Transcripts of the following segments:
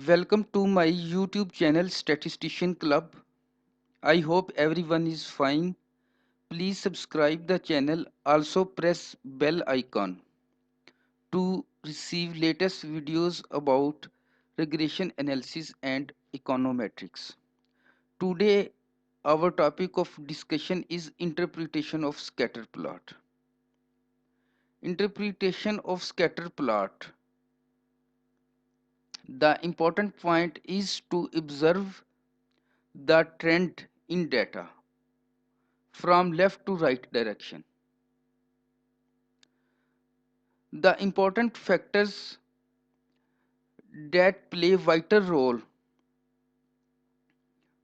Welcome to my YouTube channel Statistician Club. I hope everyone is fine. Please subscribe the channel. Also press bell icon to receive latest videos about regression analysis and econometrics. Today our topic of discussion is interpretation of scatter plot. Interpretation of scatter plot. The important point is to observe the trend in data from left to right direction. The important factors that play vital role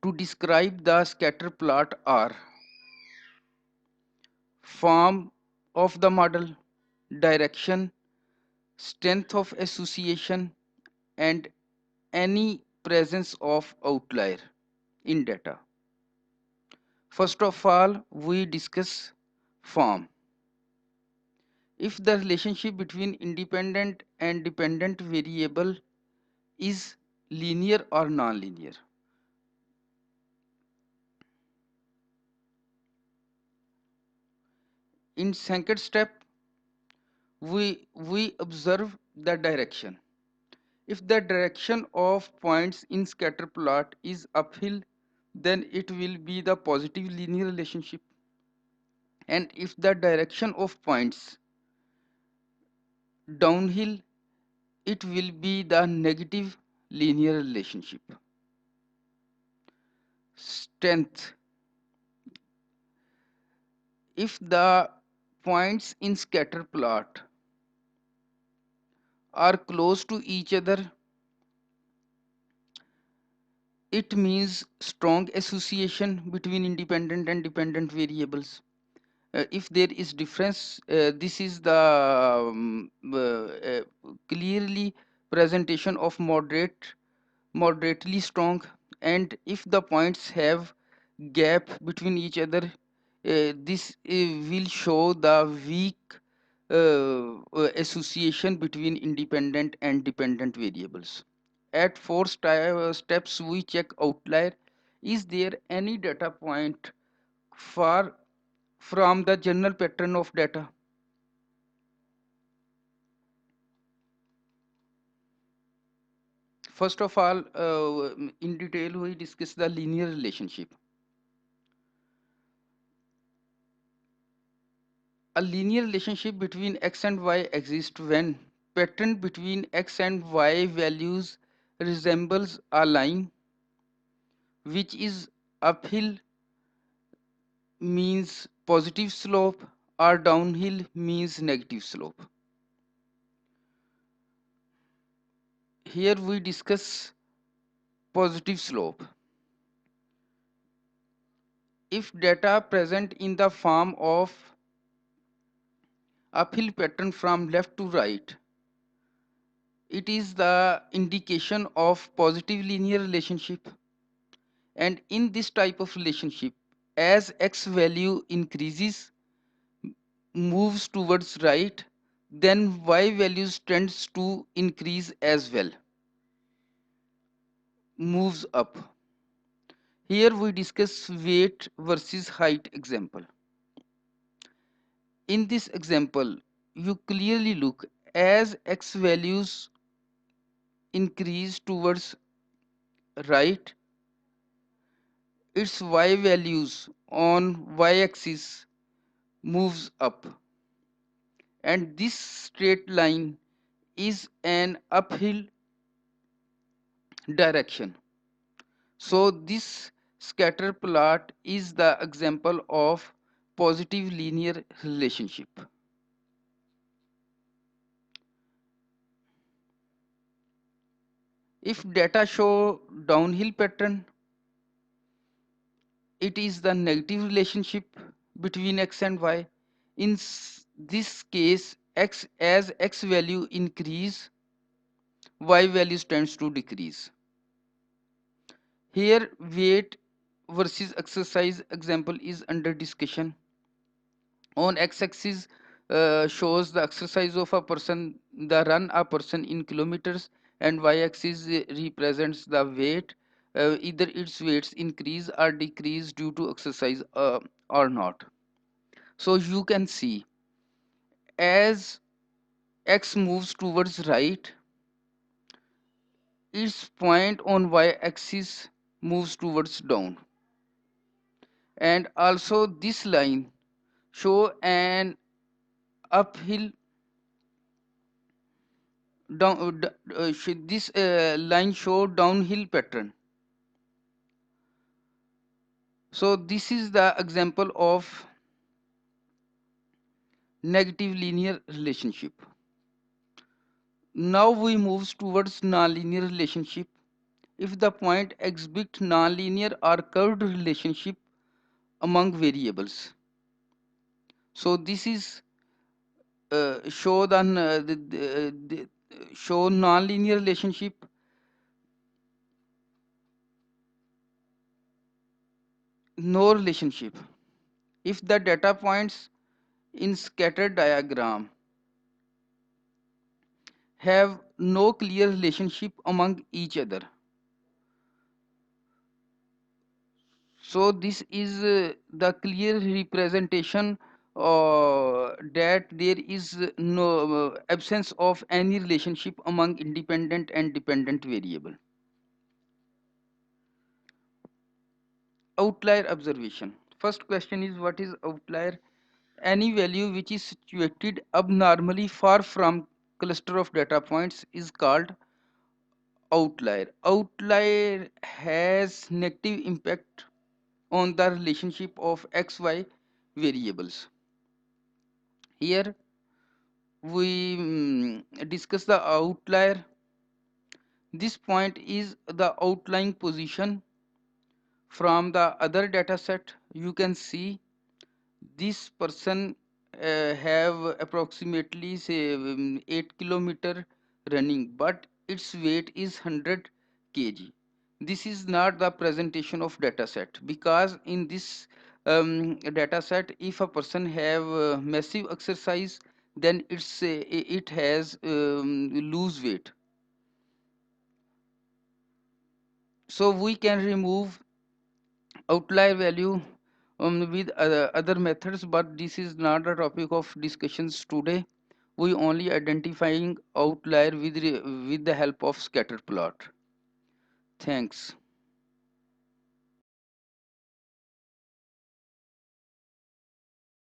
to describe the scatter plot are form of the model, direction, strength of association, and any presence of outlier in data. First of all, we discuss form. If the relationship between independent and dependent variable is linear or nonlinear. In second step, we observe the direction. If the direction of points in scatter plot is uphill, then it will be the positive linear relationship. And if the direction of points downhill, it will be the negative linear relationship. Strength. If the points in scatter plot are close to each other, it means strong association between independent and dependent variables. If there is difference, this is the clearly presentation of moderately strong. And if the points have gap between each other, this will show the weak association between independent and dependent variables. At four steps, we check outlier. Is there any data point far from the general pattern of data? First of all, in detail, we discuss the linear relationship. A linear relationship between x and y exists when pattern between x and y values resembles a line which is uphill means positive slope or downhill means negative slope. Here we discuss positive slope. If data present in the form of uphill pattern from left to right, it is the indication of positive linear relationship. And in this type of relationship, as x value increases, moves towards right, then y values tends to increase as well, moves up. Here we discuss weight versus height example. In this example, you clearly look as x values increase towards right, its y values on y-axis moves up, and this straight line is an uphill direction. So this scatter plot is the example of positive linear relationship. If data show downhill pattern, it is the negative relationship between x and y. In this case, x value increase, y values tends to decrease. Here weight versus exercise example is under discussion. On x-axis shows the exercise of a person, the run a person in kilometers, and y-axis represents the weight, either its weights increase or decrease due to exercise or not. So you can see, as x moves towards right, its point on y-axis moves towards down, and also this line show an uphill this line show downhill pattern. So this is the example of negative linear relationship. Now we move towards nonlinear relationship. If the point exhibit nonlinear or curved relationship among variables. So this is show the show nonlinear relationship, no relationship. If the data points in scattered diagram have no clear relationship among each other. So this is the clear representation that there is no absence of any relationship among independent and dependent variable. Outlier observation. First question is, what is outlier? Any value which is situated abnormally far from cluster of data points is called outlier. Outlier has negative impact on the relationship of xy variables. Here we discuss the outlier. This point is the outlying position from the other data set. You can see this person have approximately say 8 kilometer running, but its weight is 100 kg. This is not the presentation of data set, because in this data set, if a person have massive exercise, then it has lose weight. So we can remove outlier value with other methods, but this is not the topic of discussions today. We only identifying outlier with the help of scatter plot. Thanks.